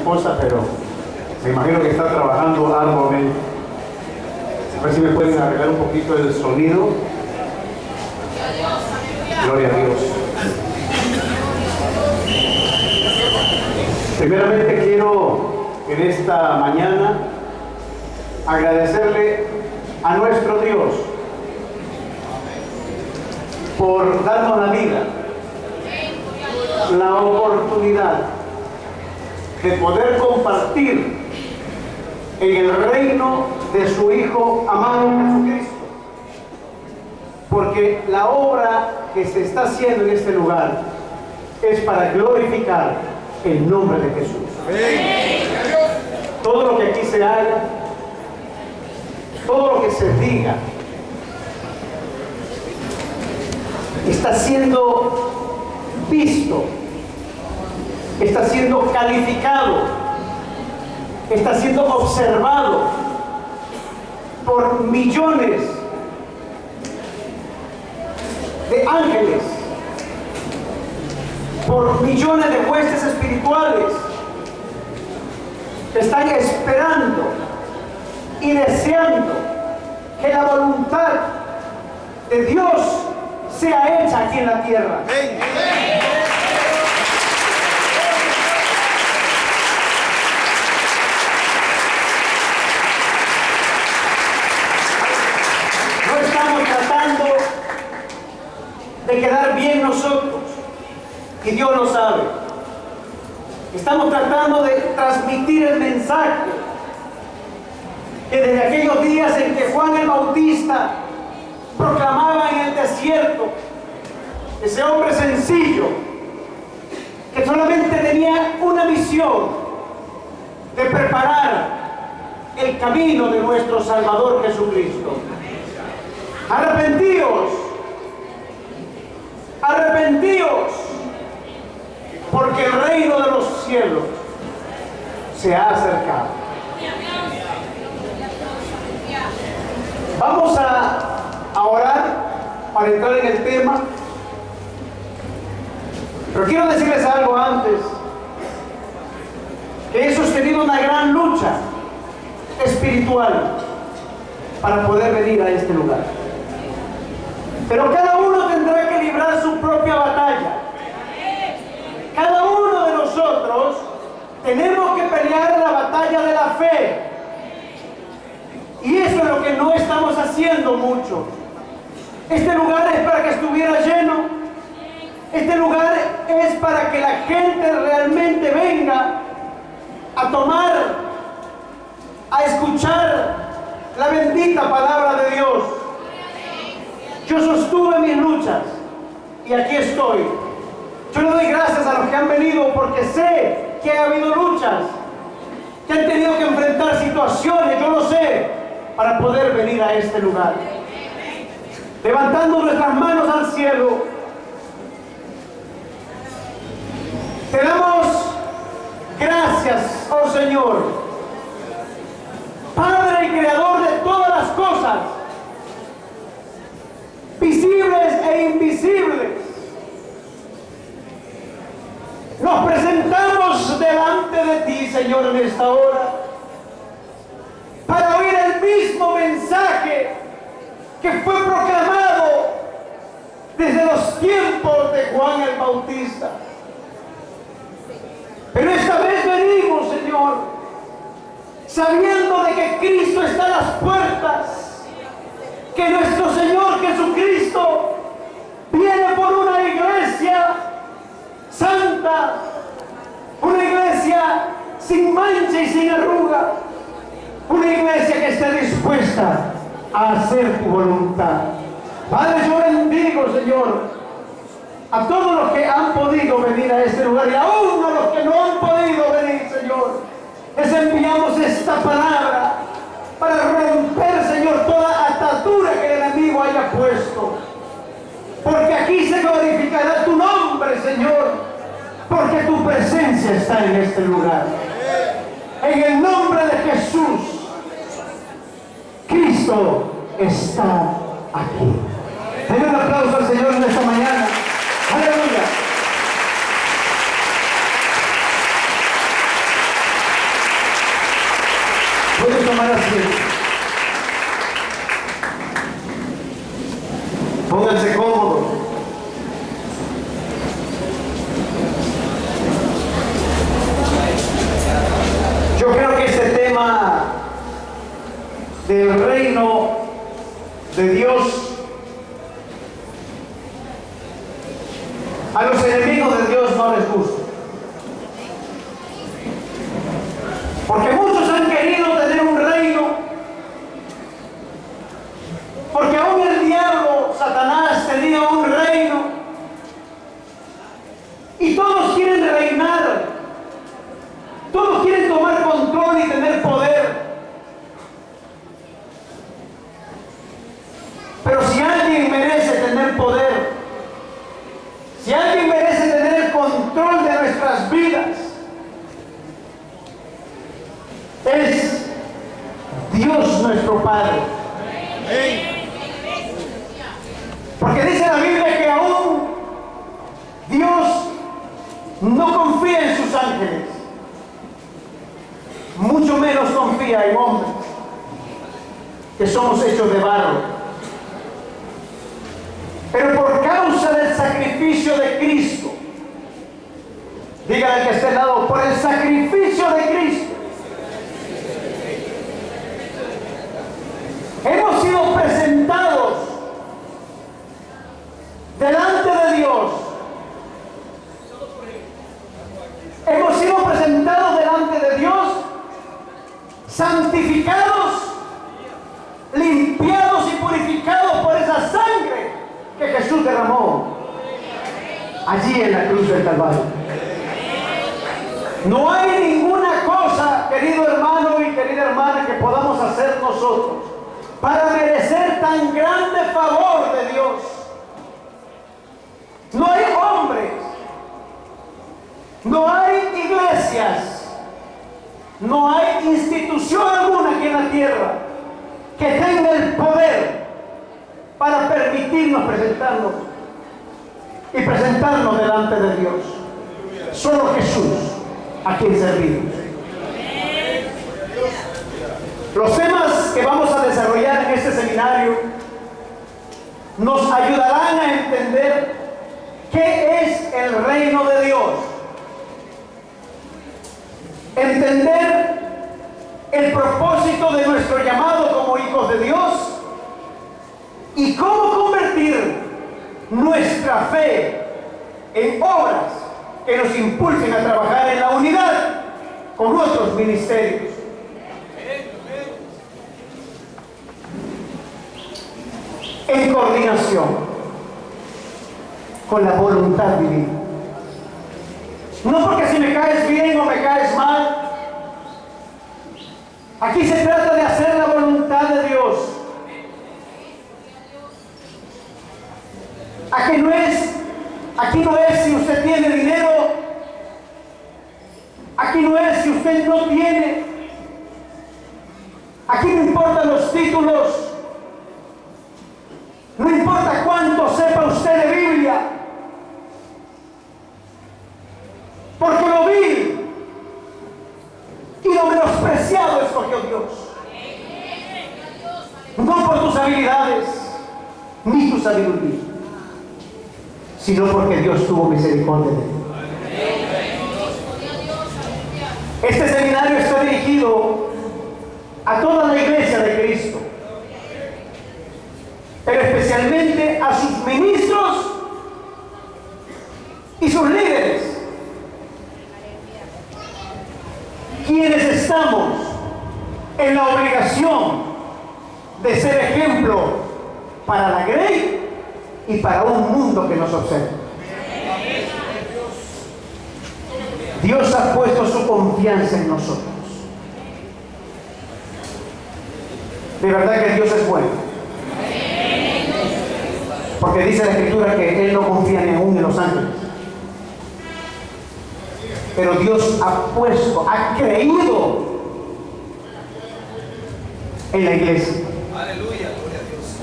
esposa, pero me imagino que está trabajando arduamente. A ver si me pueden arreglar un poquito el sonido. Gloria a Dios. Primeramente quiero en esta mañana agradecerle a nuestro Dios por darnos la vida, la oportunidad de poder compartir en el reino de su Hijo amado Jesucristo, porque la obra que se está haciendo en este lugar es para glorificar el nombre de Jesús. Todo lo que aquí se haga, todo lo que se diga, está siendo visto, está siendo calificado, está siendo observado por millones de ángeles, por millones de huestes espirituales que están esperando y deseando que la voluntad de Dios sea hecha aquí en la tierra. No estamos tratando de quedar bien nosotros, y Dios lo sabe. Estamos tratando de transmitir el mensaje que desde aquellos días en que Juan el Bautista proclamaba en el desierto, ese hombre sencillo que solamente tenía una misión de preparar el camino de nuestro Salvador Jesucristo. Arrepentíos, arrepentíos, porque el reino de los cielos se ha acercado. Vamos a orar para entrar en el tema, pero quiero decirles algo antes, que he sostenido una gran lucha espiritual para poder venir a este lugar, pero cada uno tendrá que librar su propia batalla. Cada uno de nosotros tenemos que pelear la batalla de la fe. Y eso es lo que no estamos haciendo mucho. Este lugar es para que estuviera lleno. Este lugar es para que la gente realmente venga a tomar, a escuchar la bendita palabra de Dios. Yo sostuve mis luchas y aquí estoy. Yo le doy gracias a los que han venido, porque sé que ha habido luchas, que han tenido que enfrentar situaciones, yo lo sé, para poder venir a este lugar. Levantando nuestras manos al cielo, te damos gracias, oh Señor, Padre y Creador de todas las cosas, visibles e invisibles. Nos presentamos delante de ti, Señor, en esta hora, para oír el mismo mensaje que fue proclamado desde los tiempos de Juan el Bautista. Pero esta vez venimos, Señor, sabiendo de que Cristo está a las puertas, que nuestro Señor Jesucristo viene por una iglesia santa, una iglesia sin mancha y sin arruga, una iglesia que esté dispuesta a hacer tu voluntad. Padre, yo bendigo, Señor, a todos los que han podido venir a este lugar y aún a los que no han podido venir, Señor. Les enviamos esta palabra para romper, Señor, toda atadura que el enemigo haya puesto. Porque aquí se glorificará tu nombre, Señor, porque tu presencia está en este lugar. En el nombre de Jesús, Cristo está aquí. Denle un aplauso al Señor en esta mañana. Aleluya. tema del reino de Dios, a los enemigos de Dios no les gusta. Porque muchos han querido tener un reino, porque aún el diablo, Satanás, tenía un reino, y todos quieren reinar, todos quieren tomar control y tener poder. Pero si alguien merece tener poder, si alguien merece tener el control de nuestras vidas, es Dios nuestro Padre. Porque dice la Biblia que aún Dios no confía en sus ángeles, mucho menos confía en hombres, que somos hechos de barro. Pero por causa del sacrificio de Cristo, dígale al que esté al lado, por el sacrificio de Cristo, hemos sido presentados delante de Dios. Hemos sido presentados delante de Dios, santificados, limpiados y purificados por esa sangre que Jesús derramó allí en la cruz del Calvario. No hay ninguna cosa, querido hermano y querida hermana, que podamos hacer nosotros para merecer tan grande favor de Dios. No hay hombres, no hay iglesias, no hay institución alguna aquí en la tierra que tenga el poder para permitirnos presentarnos y presentarnos delante de Dios. Solo Jesús, a quien servimos. Los temas que vamos a desarrollar en este seminario nos ayudarán a entender qué es el reino de Dios, entender el propósito de nuestro llamado como hijos de Dios y cómo convertir nuestra fe en obras que nos impulsen a trabajar en la unidad con nuestros ministerios. En coordinación con la voluntad divina. No porque si me caes bien o me caes mal. Aquí se trata de hacer la voluntad de Dios. Aquí no es si usted tiene dinero. Aquí no es si usted no tiene. Aquí no importan los títulos. No importa cuánto sepa usted de Biblia. Porque lo vil y lo menospreciado escogió Dios. No por tus habilidades ni tu sabiduría, sino porque Dios tuvo misericordia de ti. Este seminario está dirigido a toda la iglesia de Cristo, pero especialmente a sus ministros y sus líderes, quienes estamos en la obligación de ser ejemplo para la grey y para un mundo que nos observa. Dios ha puesto su confianza en nosotros. De verdad que Dios es bueno. Porque dice la Escritura que Él no confía ni aún en los ángeles. Pero Dios ha creído en la iglesia. Aleluya, gloria a Dios.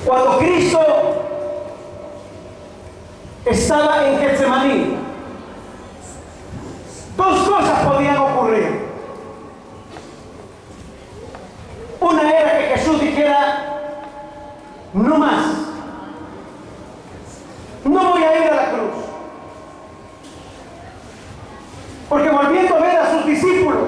Cuando Cristo estaba en Getsemaní, dos cosas podían ocurrir. Una era que Jesús dijera: no más, no voy a ir a la cruz. Porque volviendo a ver a sus discípulos,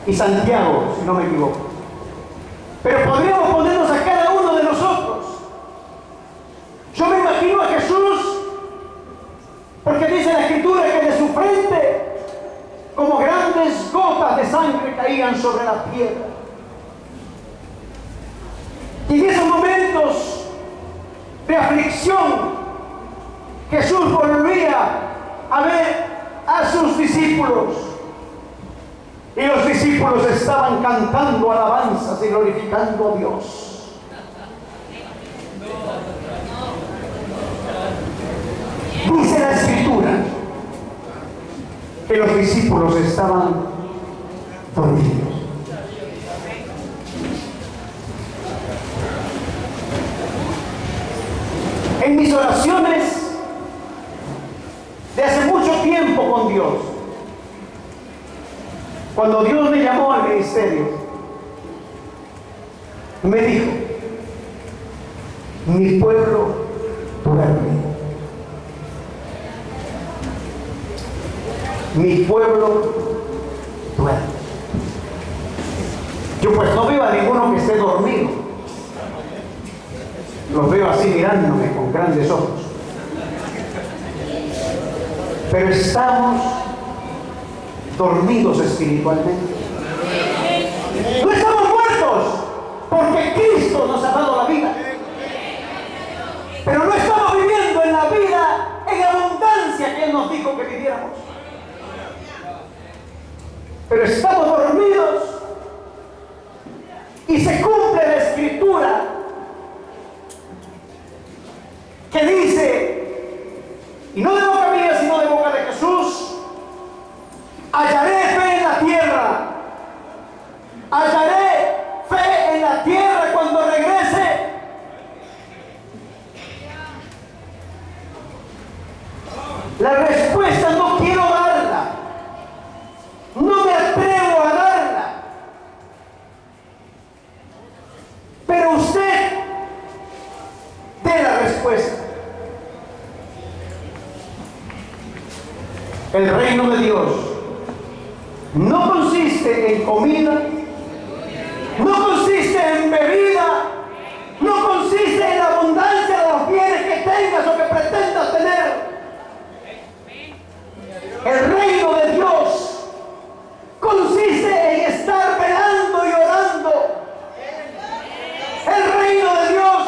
y Santiago, si no me equivoco. Pero podríamos ponernos a cada uno de nosotros. Yo me imagino a Jesús, porque dice la Escritura que de su frente, como grandes gotas de sangre caían sobre la piedra. Y en esos momentos de aflicción, Jesús volvía a ver a sus discípulos. Y los discípulos estaban cantando alabanzas y glorificando a Dios. Dice la Escritura que los discípulos estaban dormidos. En mis oraciones de hace mucho tiempo con Dios, cuando Dios me llamó al ministerio, me dijo: mi pueblo duerme. Mi pueblo duerme. Yo pues no veo a ninguno que esté dormido. Los veo así mirándome con grandes ojos. Pero estamos dormidos espiritualmente. No estamos muertos, porque Cristo nos ha dado la vida. Pero no estamos viviendo en la vida en abundancia que Él nos dijo que viviéramos. Pero estamos dormidos y se cumple la Escritura que dice, y no de boca mía sino de boca de Jesús: hallaré fe en la tierra, hallaré fe en la tierra cuando regrese. La respuesta no quiero darla, no me atrevo a darla, pero usted dé la respuesta. El reino de Dios no consiste en comida, no consiste en bebida, no consiste en la abundancia de los bienes que tengas o que pretendas tener. El reino de Dios consiste en estar velando y orando. El reino de Dios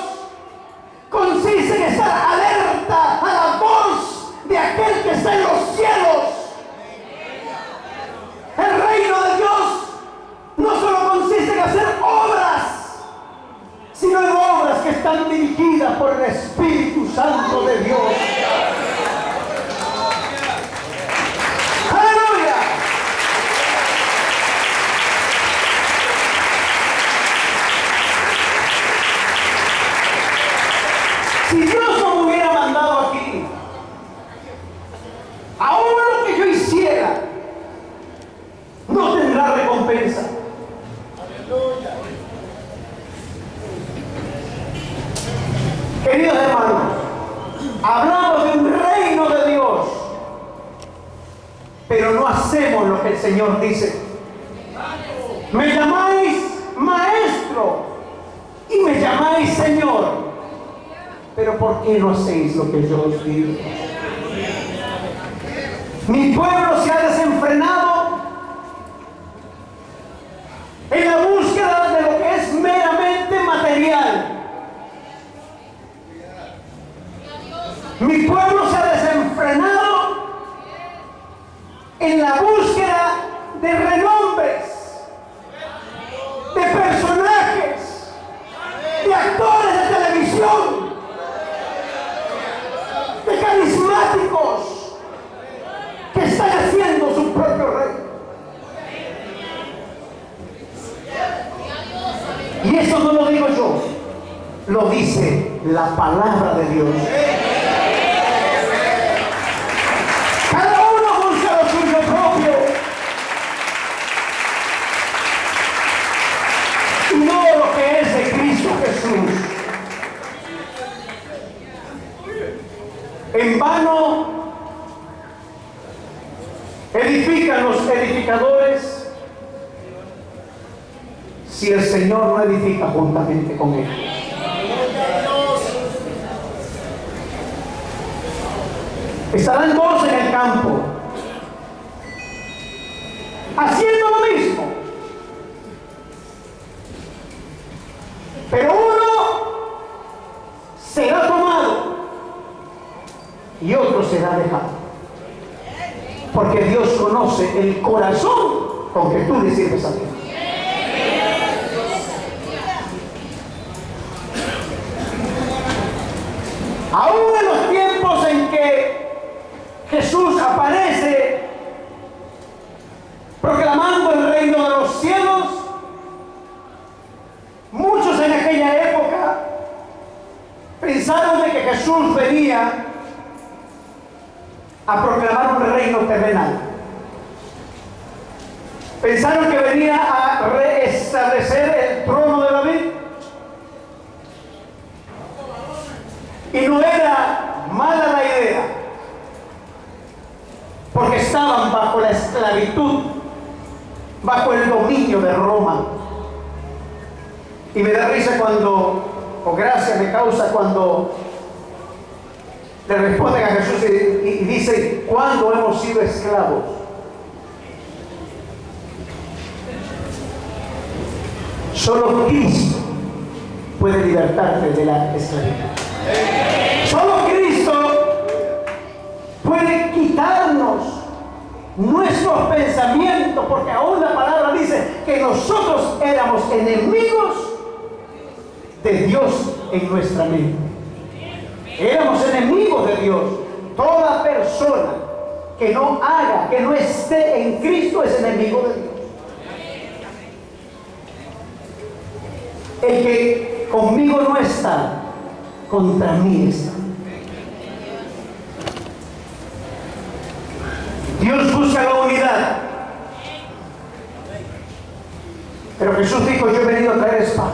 consiste en estar alerta a la voz de aquel que está en los cielos. El reino de Dios no solo consiste en hacer obras, sino en obras que están dirigidas por el Espíritu Santo de Dios. ¡Aleluya! Si Dios no me hubiera mandado aquí, aún lo que yo hiciera no tendrá recompensa. Queridos hermanos, hablamos de un reino de Dios, pero no hacemos lo que el Señor dice. Me llamáis maestro y me llamáis Señor, pero ¿por qué no hacéis lo que yo os digo? Mi pueblo se ha desenfrenado en la búsqueda de lo que es meramente material. Mi pueblo se ha desenfrenado en la búsqueda de renombres, de personajes, de actores de televisión, de carismáticos que están haciendo su propio reino. Y eso no lo digo yo, lo dice la palabra de Dios. Cada uno busca lo suyo propio y no lo que es de Cristo Jesús. En vano edifican los edificadores si el Señor no edifica juntamente con Él. Estarán dos en el campo, haciendo lo mismo, pero uno será tomado y otro será dejado, porque Dios conoce el corazón con que tú le sirves a Dios. Aún en los tiempos en que Jesús aparece proclamando el reino de los cielos, muchos en aquella época pensaron de que Jesús venía a proclamar un reino terrenal. Pensaron que venía a restablecer el trono de David. Y no era mala la idea, porque estaban bajo la esclavitud, bajo el dominio de Roma. Y me da risa cuando, o gracia me causa cuando le responden a Jesús y dicen: ¿cuándo hemos sido esclavos? Solo Cristo puede libertarte de la esclavitud. Solo Cristo puede quitarnos nuestros pensamientos, porque aún la palabra dice que nosotros éramos enemigos de Dios en nuestra mente. Éramos enemigos de Dios. Toda persona que no haga, que no esté en Cristo es enemigo de Dios. El que conmigo no está, contra mí está. Dios busca la unidad, pero Jesús dijo: yo he venido a traer espada.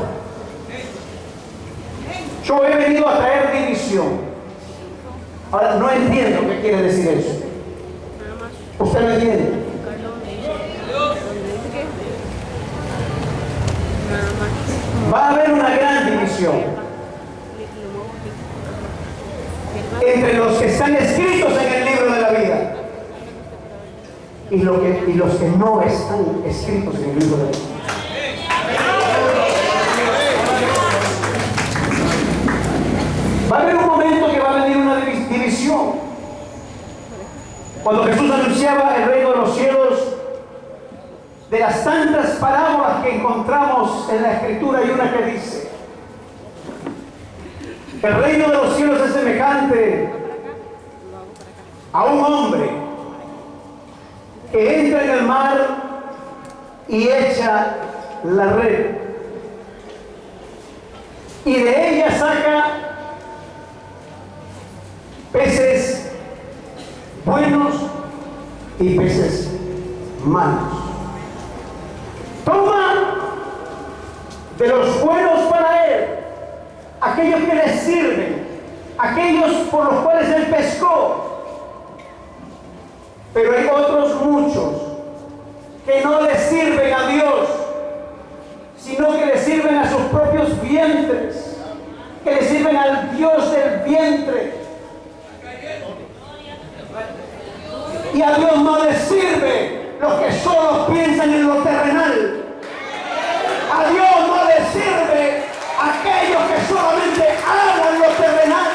Yo he venido a traer división. Ahora, no entiendo qué quiere decir eso. ¿Usted lo entiende? Va a haber una gran división entre los que están escritos en el libro de la vida y los que no están escritos en el libro de la vida. Va a haber un momento que va a venir una división. Cuando Jesús anunciaba el reino de los cielos, de las tantas parábolas que encontramos en la Escritura, hay una que dice: el reino de los cielos es semejante a un hombre que entra en el mar y echa la red, y de ella saca peces buenos y peces malos. Toma de los buenos para él, aquellos que le sirven, aquellos por los cuales él pescó. Pero hay otros muchos que no le sirven a Dios, sino que le sirven a sus propios vientres, que le sirven al Dios del vientre. Y a Dios no le sirve los que solo piensan en lo terrenal. A Dios no le sirve aquellos que solamente hablan lo terrenal.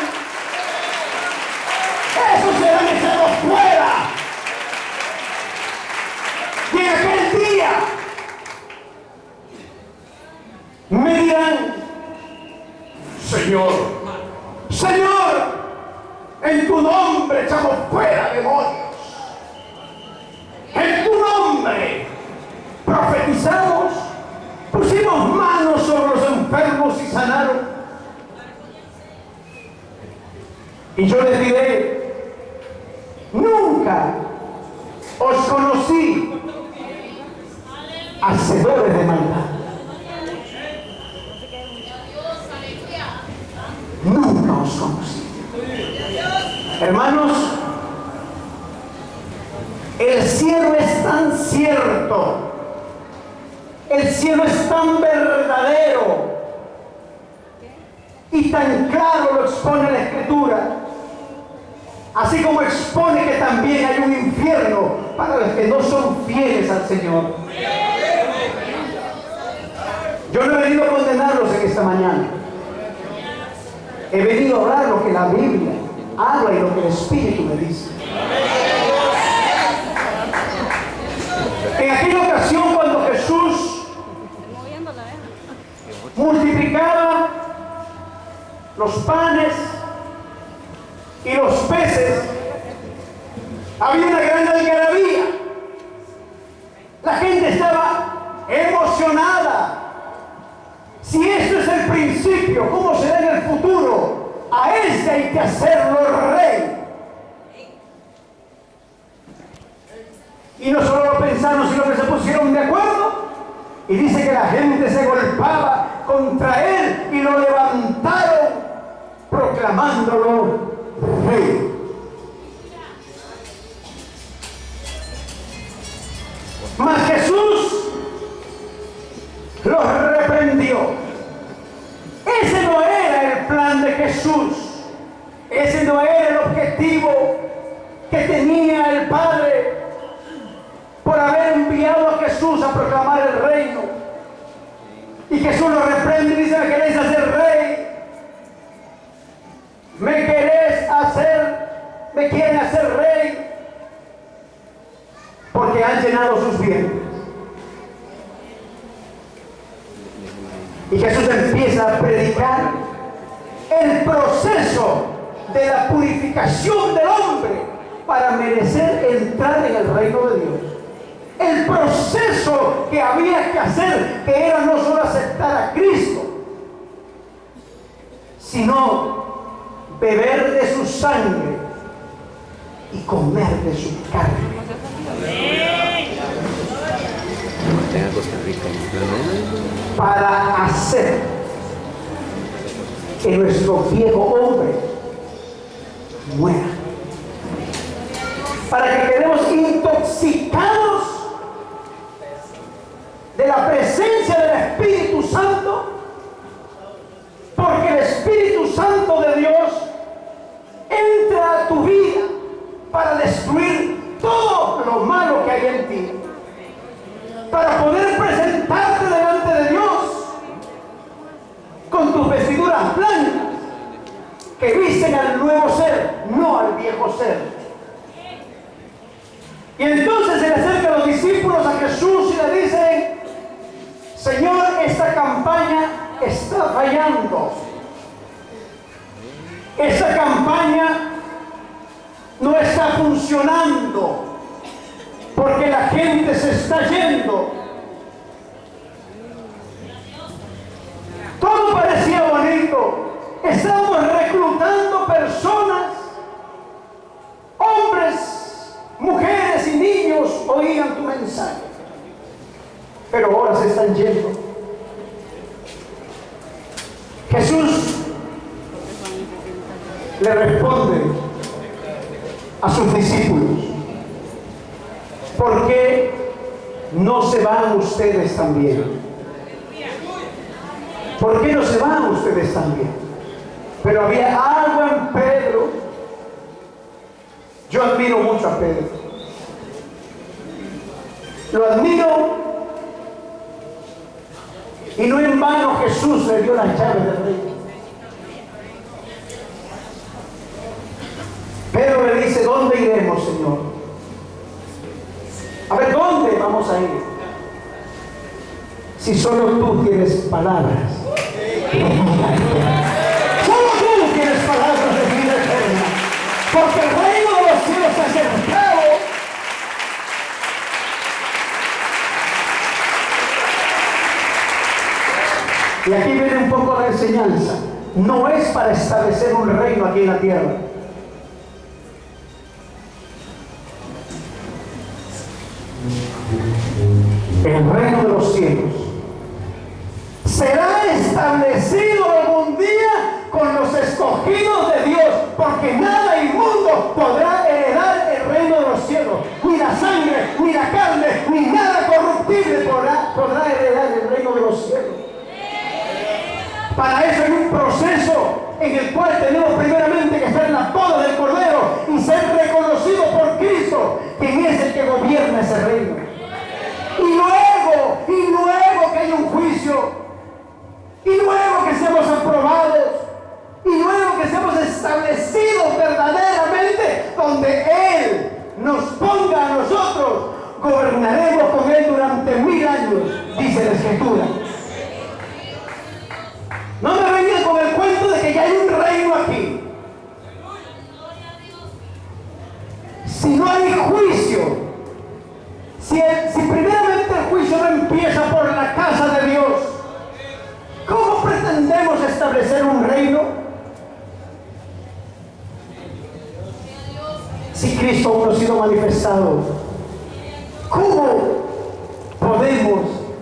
Esos serán echados fuera. Y en aquel día me dirán: Señor, Señor, en tu nombre echamos fuera demonios. En tu nombre profetizamos, pusimos manos sobre los enfermos y sanaron. Y yo les diré: nunca os conocí, hacedores de maldad. Nunca os conocí. Hermanos, el cielo es tan cierto, el cielo es tan verdadero y tan claro lo expone la Escritura, así como expone que también hay un infierno para los que no son fieles al Señor. Yo no he venido a condenarlos en esta mañana. He venido a hablar lo que la Biblia habla y lo que el Espíritu me dice. En aquella ocasión, cuando Jesús multiplicaba los panes y los peces, había una gran algarabía. La gente estaba emocionada. Si esto es el principio, ¿cómo será en el futuro? A este hay que hacerlo rey. Y no solo lo pensaron, sino que se pusieron de acuerdo. Y dice que la gente se golpeaba contra él y lo levantaron proclamándolo rey. Mas Jesús los reprendió. Ese no era el plan de Jesús. Ese no era el objetivo que tenía el Padre por haber enviado a Jesús a proclamar el reino. Y Jesús lo reprende y dice: ¿me queréis hacer rey? ¿Me quieren hacer rey? Porque han llenado sus vientres. Y Jesús empieza a predicar el proceso de la purificación del hombre para merecer entrar en el reino de Dios. El proceso que había que hacer, que era no solo aceptar a Cristo, sino beber de su sangre y comer de su carne. Para hacer que nuestro viejo hombre muera, para que quedemos intoxicados de la presencia del Espíritu Santo, porque el Espíritu Santo de Dios entra a tu vida para destruir todo lo malo que hay en ti, para poder presentarte delante de Dios con tus vestiduras blancas que visten al nuevo ser, no al viejo ser. Y entonces se le acercan los discípulos a Jesús y le dicen: Señor, esta campaña está fallando. Esta campaña no está funcionando porque la gente se está yendo. Todo parecía bonito. Estamos reclutando personas, hombres, mujeres y niños oían tu mensaje, pero ahora se están yendo. Jesús le responde a sus discípulos: ¿por qué no se van ustedes también? ¿Por qué no se van ustedes también? Pero había algo en Pedro. Yo admiro mucho a Pedro. Lo admiro, y no en vano Jesús le dio las llaves del reino. Pedro le dice: ¿dónde iremos, Señor? A ver, ¿dónde vamos a ir? Si solo tú tienes palabras. Solo tú tienes palabras de vida eterna. Porque el reino de los cielos se ha acercado. Y aquí viene un poco la enseñanza. No es para establecer un reino aquí en la tierra. El reino de los cielos será establecido algún día con los escogidos de Dios, porque nada inmundo podrá heredar el reino de los cielos, ni la sangre, ni la carne, ni nada corruptible posible podrá heredar el reino de los cielos. Para eso hay un proceso en el cual tenemos primeramente que estar en la boda del Cordero y ser reconocidos por Cristo, quien es el que gobierna ese reino. Y luego que haya un juicio, y luego que seamos aprobados, y luego que seamos establecidos verdaderamente donde Él nos ponga a nosotros, gobernaremos con Él durante 1000 años, dice la Escritura. No me vengan con el cuento de que ya hay un reino aquí. Si no hay juicio, si primeramente el juicio no empieza por la casa de Dios, ¿cómo pretendemos establecer un reino? Si Cristo aún no ha sido manifestado, ¿cómo podemos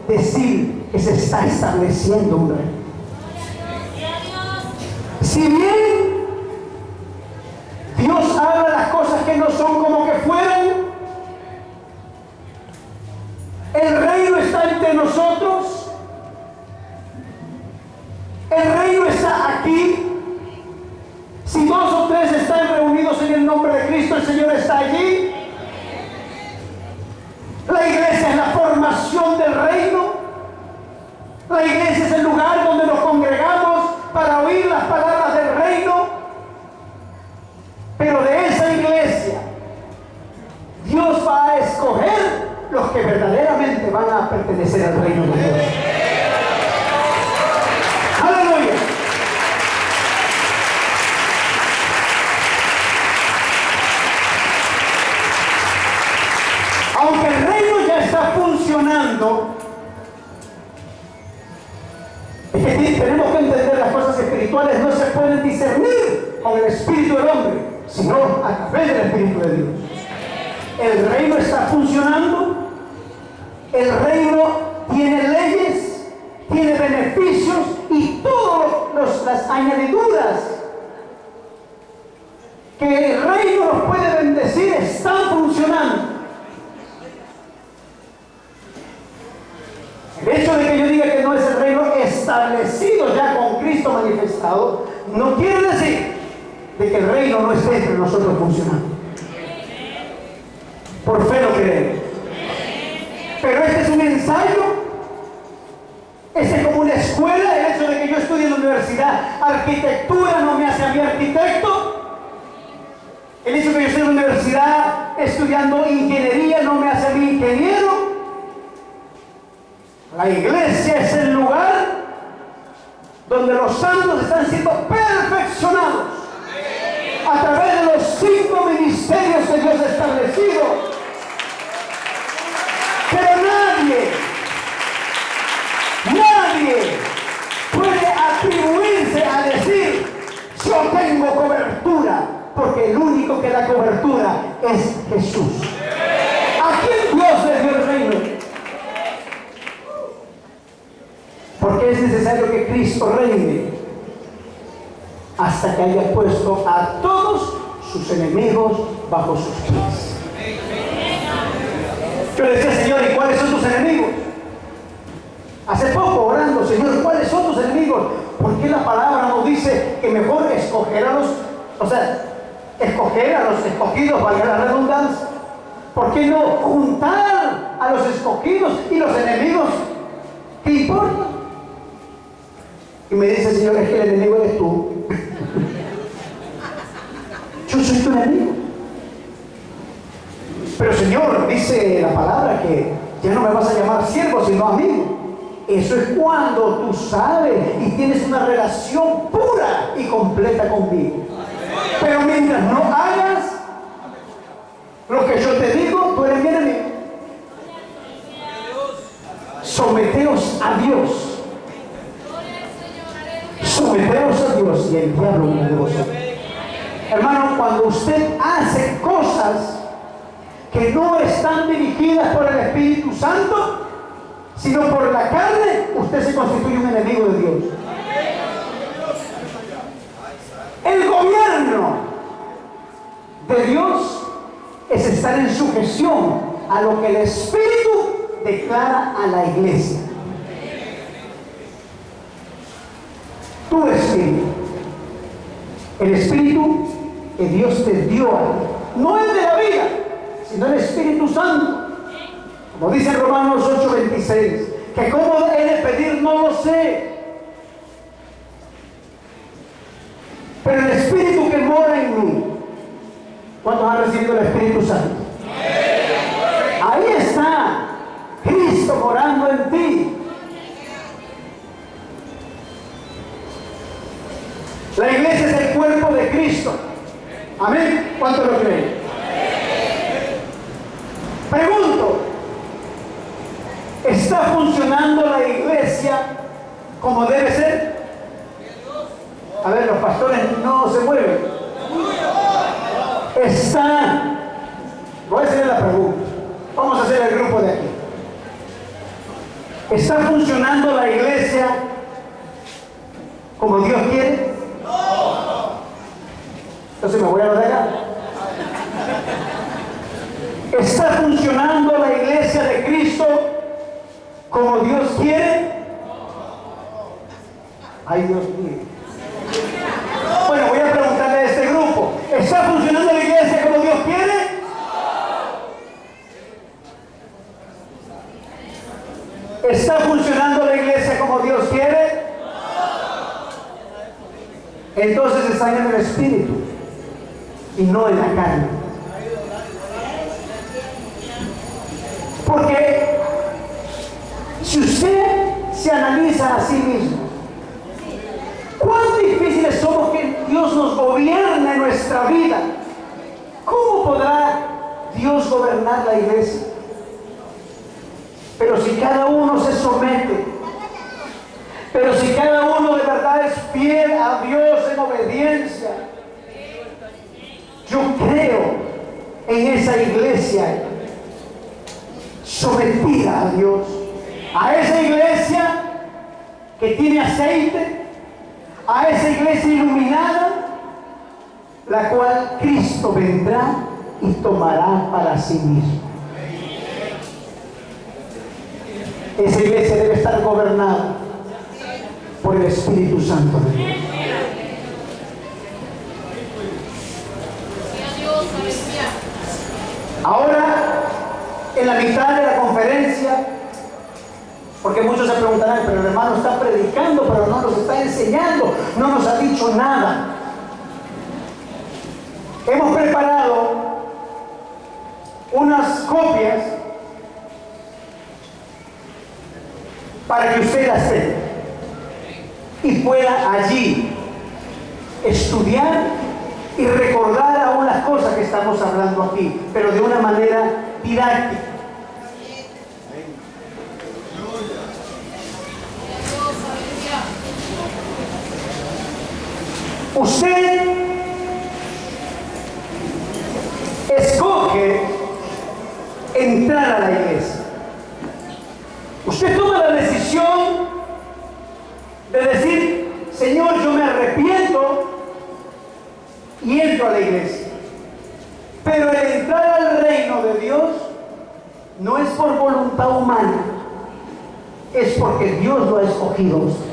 decir que se está estableciendo un reino? Si bien Dios habla las cosas que no son como que fueran, el reino está entre nosotros, el reino está aquí. Si 2 o 3 están reunidos en el nombre de Cristo, el Señor está allí. La iglesia es la formación del reino. La iglesia es el lugar donde nos congregamos para oír las palabras del reino. Pero de esa iglesia, Dios va a escoger los que verdaderamente van a pertenecer al reino de Dios. ¡Aleluya! Aunque el reino ya está funcionando, es que tenemos que entender las cosas espirituales no se pueden discernir con el espíritu del hombre, sino a través del Espíritu de Dios. El reino está funcionando, el reino tiene leyes, tiene beneficios y todas las añadiduras que el reino nos puede bendecir están funcionando. El hecho de que yo diga que no es el reino establecido ya con Cristo manifestado, no quiere decir de que el reino no esté entre nosotros funcionando. Por fe lo creemos. Pero este es un ensayo, este es como una escuela. El hecho de que yo estudie en la universidad arquitectura no me hace a mí arquitecto. El hecho de que yo esté en la universidad estudiando ingeniería no me hace a mí ingeniero. La iglesia es el lugar donde los santos están siendo perfeccionados a través de los 5 ministerios que Dios ha establecido. Pero nadie puede atribuirse a decir yo tengo cobertura, porque el único que da cobertura es Jesús. ¿A quién Dios le dio el reino? Porque es necesario que Cristo reine hasta que haya puesto a todos sus enemigos bajo sus pies. Yo le decía, Señor, ¿y cuáles son tus enemigos? Hace poco orando, Señor, ¿cuáles son tus enemigos? ¿Por qué la palabra nos dice que mejor escoger a los escogidos, valga la redundancia? ¿Por qué no juntar a los escogidos y los enemigos? ¿Qué importa? Y me dice, Señor, es que el enemigo eres tú. Yo soy tu enemigo. Pero Señor, dice la palabra que ya no me vas a llamar siervo, sino amigo. Eso es cuando tú sabes y tienes una relación pura y completa conmigo. Pero mientras no hagas lo que yo te digo, tú eres mi enemigo. Someteos a Dios. Someteos a Dios y el diablo huirá de vosotros. Hermano, cuando usted hace cosas que no están dirigidas por el Espíritu Santo, sino por la carne, usted se constituye un enemigo de Dios. El gobierno de Dios es estar en sujeción a lo que el Espíritu declara a la iglesia: tu espíritu, el espíritu que Dios te dio a ti, no el de la vida, sino el Espíritu Santo. Como dice Romanos 8:26, que cómo he de pedir no lo sé, pero el Espíritu que mora en mí. ¿Cuántos han recibido el Espíritu Santo? Ahí está Cristo morando en ti. La iglesia es el cuerpo de Cristo. Amén. ¿Cuántos lo creen? Pregunto, ¿está funcionando la iglesia como debe ser? A ver, los pastores no se mueven. Voy a hacerle la pregunta. Vamos a hacer el grupo de aquí. ¿Está funcionando la iglesia como Dios quiere? Entonces me voy a lo de acá. ¿Está funcionando la iglesia de Cristo como Dios quiere? Ay, Dios mío. Bueno, voy a preguntarle a este grupo: ¿está funcionando la iglesia como Dios quiere? ¿Está funcionando la iglesia como Dios quiere? Entonces están en el espíritu y no en la carne. Porque si usted se analiza a sí mismo, cuán difíciles somos que Dios nos gobierne nuestra vida. ¿Cómo podrá Dios gobernar la iglesia? Pero si cada uno se somete, pero si cada uno de verdad es fiel a Dios en obediencia, yo creo en esa iglesia sometida a Dios, a esa iglesia que tiene aceite, a esa iglesia iluminada, la cual Cristo vendrá y tomará para sí mismo. Esa iglesia debe estar gobernada por el Espíritu Santo de Dios. Ahora, en la mitad de la conferencia, porque muchos se preguntarán: pero el hermano está predicando, pero no nos está enseñando, no nos ha dicho nada. Hemos preparado unas copias para que usted las tenga y pueda allí estudiar y recordar aún las cosas que estamos hablando aquí, pero de una manera didáctica. Usted escoge entrar a la iglesia. Usted toma la decisión de decir: Señor, yo me arrepiento y entro a la iglesia. Pero el entrar al reino de Dios no es por voluntad humana, es porque Dios lo ha escogido a usted.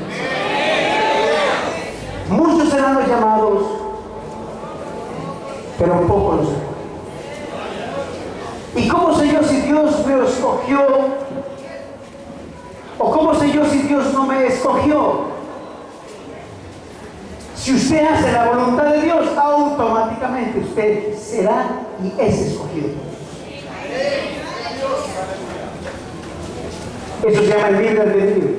Muchos serán los llamados, pero pocos los escogidos. ¿Y cómo sé yo si Dios me escogió? ¿O cómo sé yo si Dios no me escogió? Si usted hace la voluntad de Dios, automáticamente usted será y es escogido. Eso se llama el libre albedrío.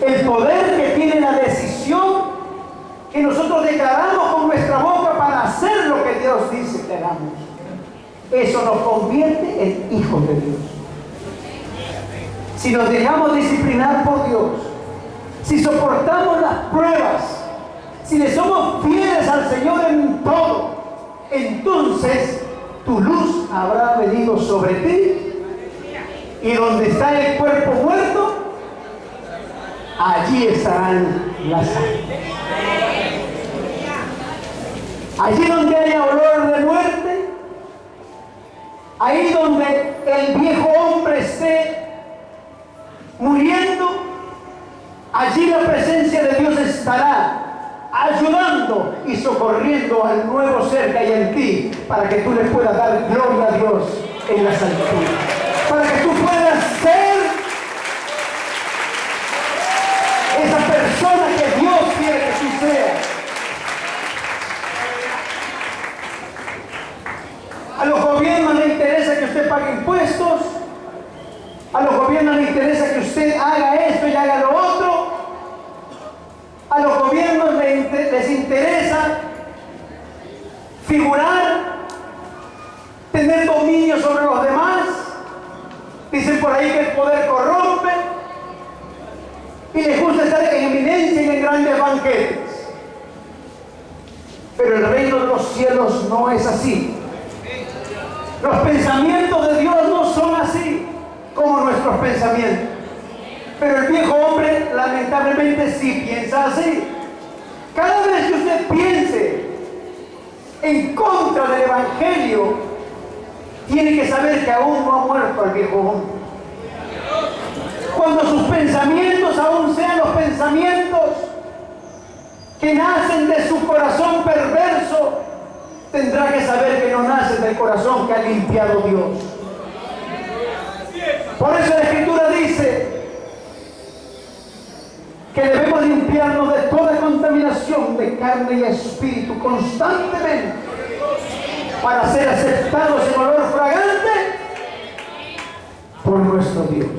El poder que tiene la decisión que nosotros declaramos con nuestra boca para hacer lo que Dios dice que hagamos. Eso nos convierte en hijos de Dios. Si nos dejamos disciplinar por Dios, si soportamos las pruebas, si le somos fieles al Señor en todo, entonces tu luz habrá venido sobre ti, y donde está el cuerpo muerto, allí estarán las almas. Allí donde haya olor de muerte, ahí donde el viejo hombre esté muriendo, allí la presencia de Dios estará ayudando y socorriendo al nuevo ser que hay en ti, para que tú le puedas dar gloria a Dios en las alturas, para que tú puedas ser esa persona que Dios quiere que tú seas. A los gobiernos les interesa que usted pague impuestos, a los gobiernos les interesa que usted haga esto y haga lo otro, a los gobiernos les interesa figurar, tener dominio sobre los demás. Dicen por ahí que el poder corrompe, y les gusta estar en eminencia y en grandes banquetes. Pero el reino de los cielos no es así. Los pensamientos de Dios no son así como nuestros pensamientos. Pero el viejo hombre lamentablemente sí piensa así. Cada vez que usted piense en contra del Evangelio, tiene que saber que aún no ha muerto el viejo hombre. Cuando sus pensamientos aún sean los pensamientos que nacen de su corazón perverso, tendrá que saber que no nacen del corazón que ha limpiado Dios. Por eso la Escritura dice que debemos limpiarnos de toda contaminación de carne y espíritu constantemente, para ser aceptados en olor fragante por nuestro Dios.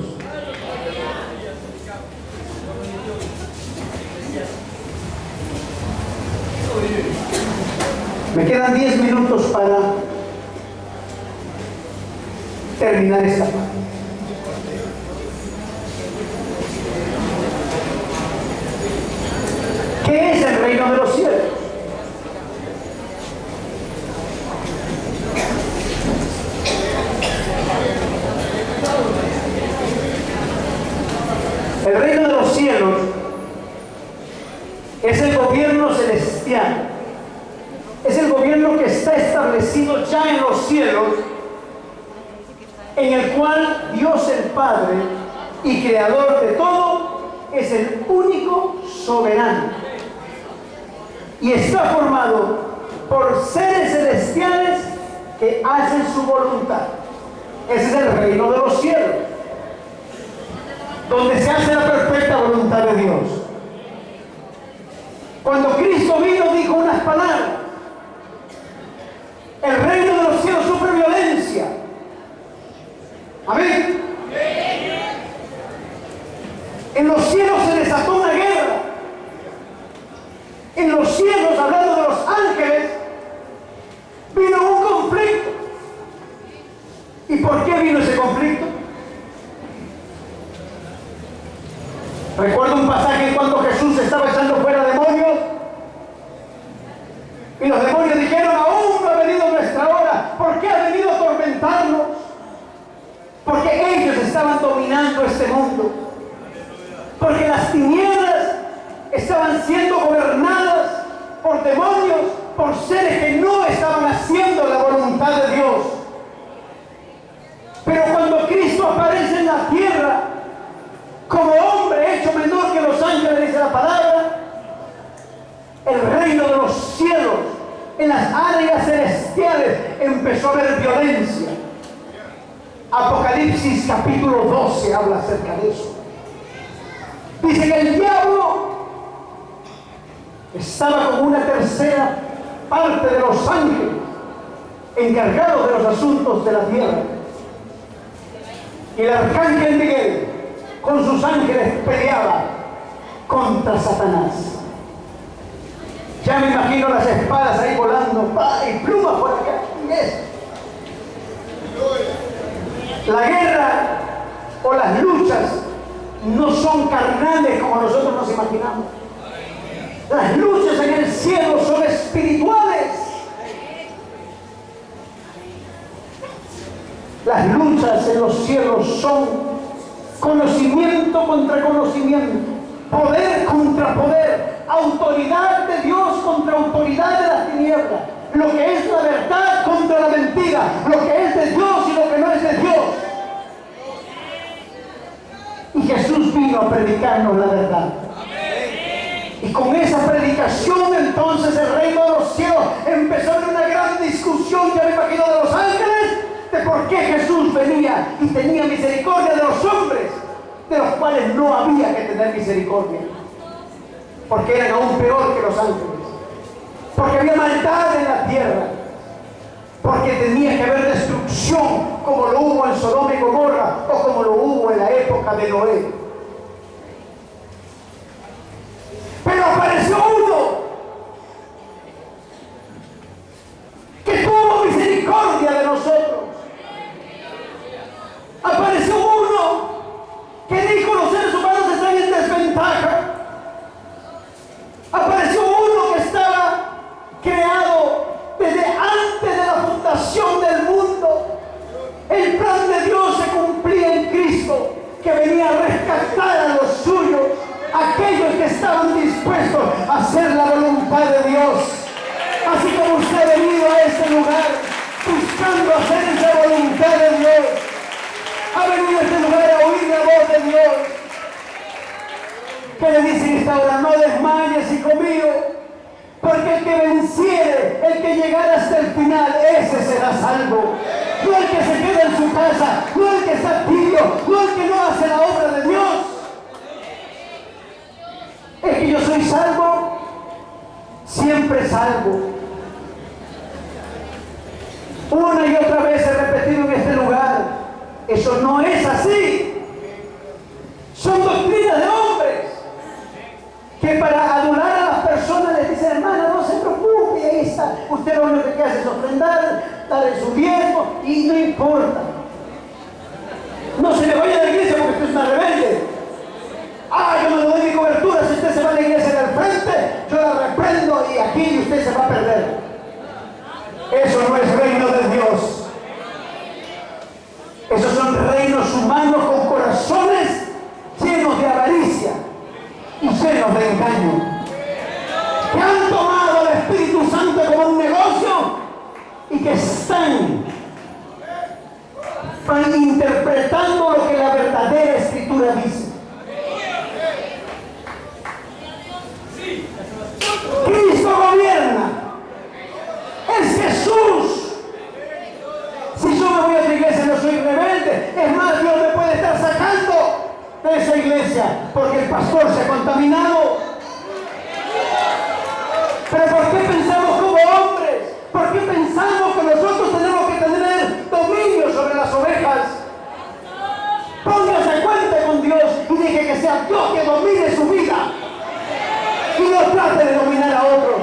Me quedan 10 minutos para terminar esta parte. ¿Qué es el reino de los cielos? El reino de los cielos es el gobierno celestial. Es el gobierno que está establecido ya en los cielos, en el cual Dios el Padre y Creador de todo es el único soberano. Y está formado por seres celestiales que hacen su voluntad. Ese es el reino de los cielos, donde se hace la perfecta voluntad de Dios. Cuando Cristo vino, dijo unas palabras: el reino de los cielos sufre violencia. Amén. En los cielos se desató una guerra. En los cielos, hablando de los ángeles, vino un conflicto. ¿Y por qué vino ese conflicto? Recuerdo un pasaje cuando Jesús estaba echando fuera demonios, y los demonios dijeron: aún no ha venido nuestra hora. ¿Por qué ha venido a atormentarnos? Porque ellos estaban dominando este mundo. Porque las tinieblas estaban siendo gobernadas por demonios, por seres que no estaban haciendo la voluntad de Dios. Pero cuando Cristo aparece en la tierra como hombre hecho menor que los ángeles, dice la palabra, el reino de los cielos, en las áreas celestiales, empezó a haber violencia. Apocalipsis capítulo 12 habla acerca de eso. Dice que el diablo estaba con una tercera parte de los ángeles encargados de los asuntos de la tierra. Y el arcángel Miguel con sus ángeles peleaba contra Satanás. Ya me imagino las espadas ahí volando, y plumas por acá, y eso. La guerra o las luchas no son carnales como nosotros nos imaginamos. Las luchas en el cielo son espirituales. Las luchas en los cielos son conocimiento contra conocimiento, poder contra poder, autoridad de Dios contra autoridad de las tinieblas, lo que es la verdad contra la mentira, lo que es de Dios y lo que no es de Dios. Y Jesús vino a predicarnos la verdad. Y con esa predicación entonces el reino de los cielos empezó a haber una gran discusión, ya me imagino, de los ángeles, de por qué Jesús venía y tenía misericordia de los hombres, de los cuales no había que tener misericordia, porque eran aún peor que los ángeles, porque había maldad en la tierra, porque tenía que haber destrucción como lo hubo en Sodoma y Gomorra o como lo hubo en la época de Noé. Pero apareció uno que tuvo misericordia de nosotros. Apareció uno que dijo: los seres humanos están en desventaja. Apareció uno que estaba creado desde antes de la fundación del mundo. El plan de Dios se cumplía en Cristo, que venía a rescatar a los suyos, aquellos que estaban dispuestos a hacer la voluntad de Dios. Así como usted ha venido a este lugar buscando hacer esa voluntad de Dios, ha venido a este lugar a oír la voz de Dios, que le dice en esta hora: no desmayes, hijo mío, porque el que venciere, el que llegara hasta el final, ese será salvo. No el que se queda en su casa, no el que está tibio, no el que no hace la obra de Dios. Es que yo soy salvo, siempre salvo. Una y otra vez he repetido en este lugar: eso no es así. Son doctrinas de hombres que para adular a las personas les dicen: hermana, no se preocupe, ahí está, usted lo único que hace es ofrendar, darle su diezmo y no importa. No se le vaya a la iglesia porque usted es una rebelde. Yo no le doy mi cobertura. Si usted se va a la iglesia del frente, yo la reprendo y aquí usted se va a perder. Eso no es reino de Dios. Esos son reinos humanos con corazones llenos de avaricia y llenos de engaño, que han tomado al Espíritu Santo como un negocio y que están interpretando lo que la verdadera Escritura dice. Cristo gobierna, es Jesús. Si yo me voy a otra iglesia, no soy rebelde. Es más, Dios me puede estar sacando de esa iglesia porque el pastor se ha contaminado. Pero ¿por qué pensamos como hombres? ¿Por qué pensamos que nosotros tenemos que tener dominio sobre las ovejas? Póngase cuenta con Dios y deje que sea Dios que domine su vida y no trate de dominar a otros.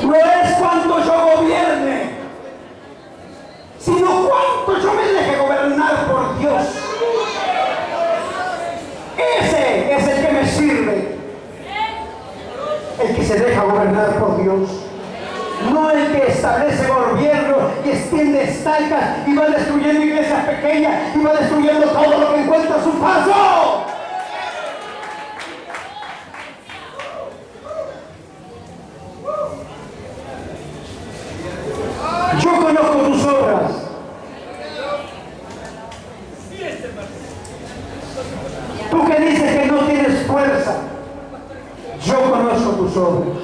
No es cuánto yo gobierne, sino cuánto yo me deje gobernar por Dios. Ese es el que me sirve, el que se deja gobernar por Dios, no el que establece gobierno y extiende estacas y va destruyendo iglesias pequeñas y va destruyendo todo lo que encuentra a su paso. Yo conozco tus obras. Tú que dices que no tienes fuerza, yo conozco tus obras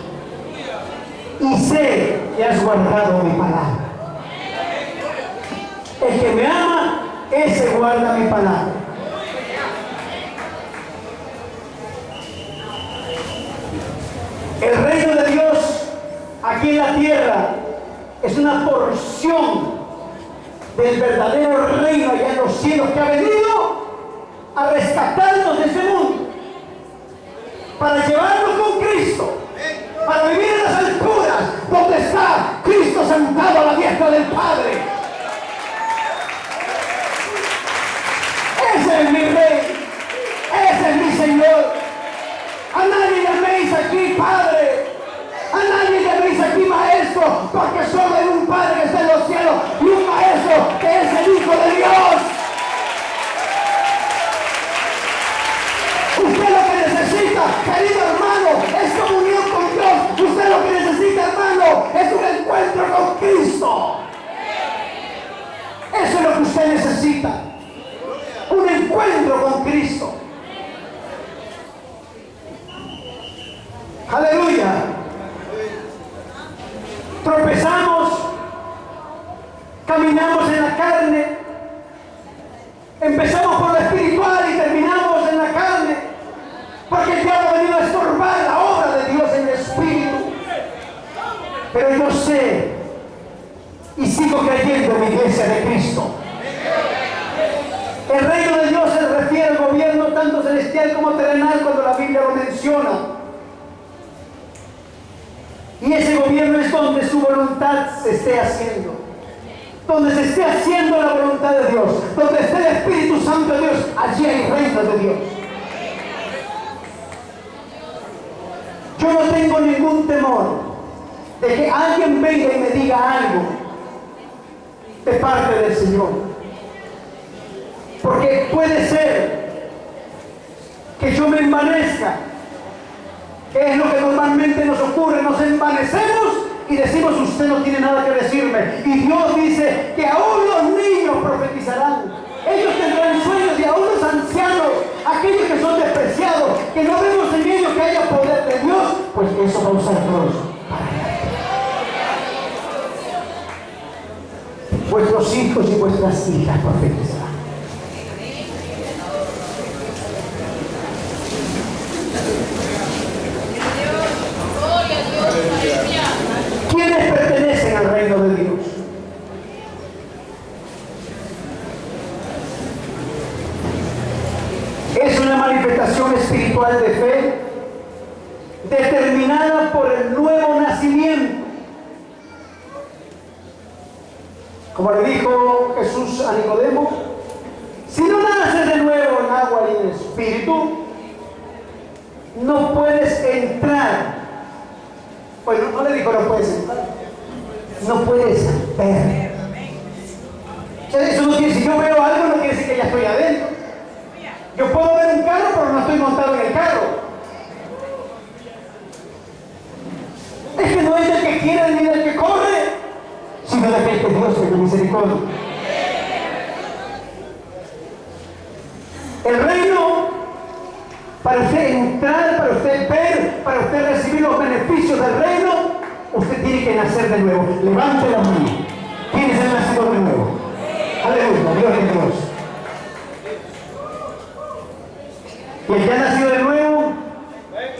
y sé que has guardado mi palabra. El que me ama, ese guarda mi palabra. El reino de Dios aquí en la tierra es una porción del verdadero reino allá en los cielos, que ha venido a rescatarnos de ese mundo para llevarnos con Cristo, para vivir en las alturas donde está Cristo sentado a la diestra del Padre. Ese es mi Rey, ese es mi Señor. A nadie llaméis aquí Padre, a nadie llaméis aquí Maestro, porque solo hay un Padre que está en los cielos y un Maestro que es el Hijo de Dios. Usted lo que tropezamos, caminamos en la carne, empezamos por lo espiritual y terminamos en la carne, porque el diablo ha venido a estorbar la obra de Dios en el espíritu. Pero yo sé y sigo creyendo en la iglesia de Cristo. El reino de Dios se refiere al gobierno tanto celestial como terrenal cuando la Biblia lo menciona. Y ese gobierno es donde su voluntad se esté haciendo. Donde se esté haciendo la voluntad de Dios. Donde esté el Espíritu Santo de Dios. Allí hay reino de Dios. Yo no tengo ningún temor de que alguien venga y me diga algo de parte del Señor. Porque puede ser que yo me envanezca, que es lo que normalmente nos ocurre, nos envanecemos y decimos: usted no tiene nada que decirme. Y Dios dice que aún los niños profetizarán, ellos tendrán sueños, y aún los ancianos, aquellos que son despreciados, que no vemos en ellos que haya poder de Dios, pues eso va a usar Dios para vuestros hijos y vuestras hijas profetizarán. ¿Quiénes pertenecen al reino de Dios? Es una manifestación espiritual de fe determinada por el nuevo nacimiento. Como le dijo Jesús a Nicodemo: si no naces de nuevo en agua y en espíritu, no puedes entrar. Bueno, no le dijo no puedes entrar, no puedes ver. O sea, eso no quiere decir, yo veo algo, no quiere decir que ya estoy adentro. Yo puedo ver un carro, pero no estoy montado en el carro. Es que no es del que quiere ni del que corre, sino de aquel que Dios tiene misericordia. El reino, para usted entrar, para usted ver, para usted recibir los beneficios del reino, usted tiene que nacer de nuevo. Levante la mano. ¿Quién es el nacido de nuevo? Aleluya, Dios es Dios. Y el que ha nacido de nuevo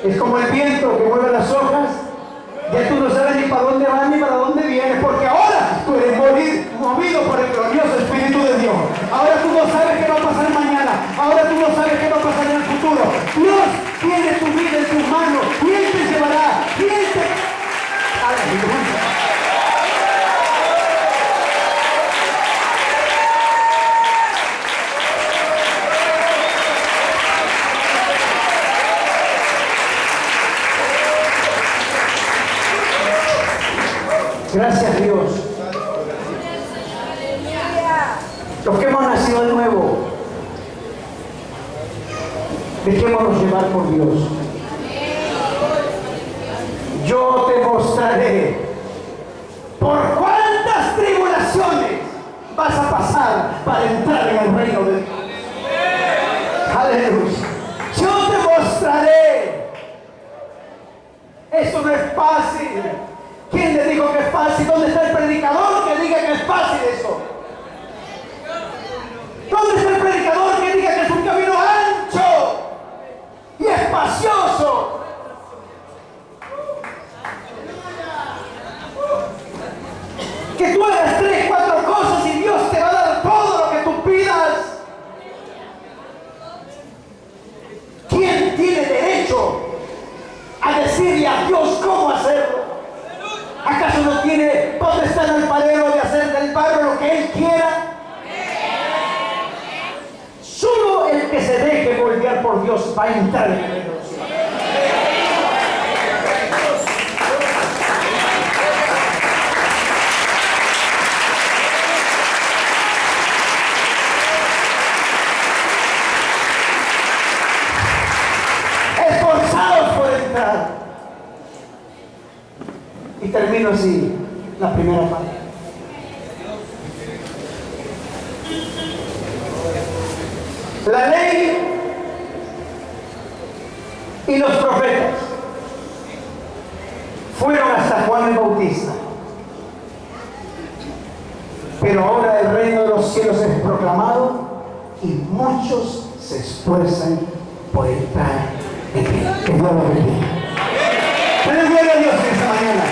es como el viento que mueve las hojas. Ya tú no sabes ni para dónde vas ni para dónde vienes, porque ahora tú eres movido por el glorioso Espíritu de Dios. Ahora tú no sabes qué va a pasar mañana. Ahora tú no sabes qué va a pasar en el futuro. Dios tiene tu vida en tus manos. Y Él te llevará. Y Él te... ¡Aleluya! Gracias, Dios. Los que hemos nacido de nuevo, dejémonos llevar por Dios. Yo te mostraré por cuántas tribulaciones vas a pasar para entrar en el reino de Dios. Aleluya. Yo te mostraré. Eso no es fácil. ¿Quién le dijo que es fácil? ¿Dónde está el predicador que diga que es fácil eso? ¿Dónde está el predicador que diga que es un camino ancho y espacioso? Que tú hagas 3, 4 cosas y Dios te va a dar todo lo que tú pidas. ¿Quién tiene derecho a decirle a Dios cómo hacerlo? ¿Acaso no tiene potestad el alfarero de hacer del barro lo que Él quiera? Solo el que se deje moldear por Dios va a entrar en el reino de los cielos. Esforzados por entrar. Y termino así la primera parte. La ley y los profetas fueron hasta Juan el Bautista. los cielos es proclamado y muchos se esfuerzan por entrar en él. Que Dios lo bendiga. Denle gloria a Dios en esta mañana.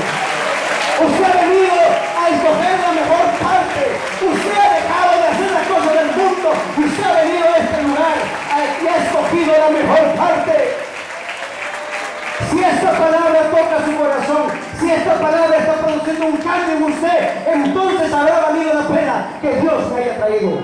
Usted ha venido a escoger la mejor parte. Usted ha dejado de hacer las cosas del mundo y usted ha venido a este lugar y ha escogido la mejor parte. Si esta palabra toca su corazón, si esta palabra está produciendo un cambio en usted, entonces habrá valido la pena que Dios me haya traído.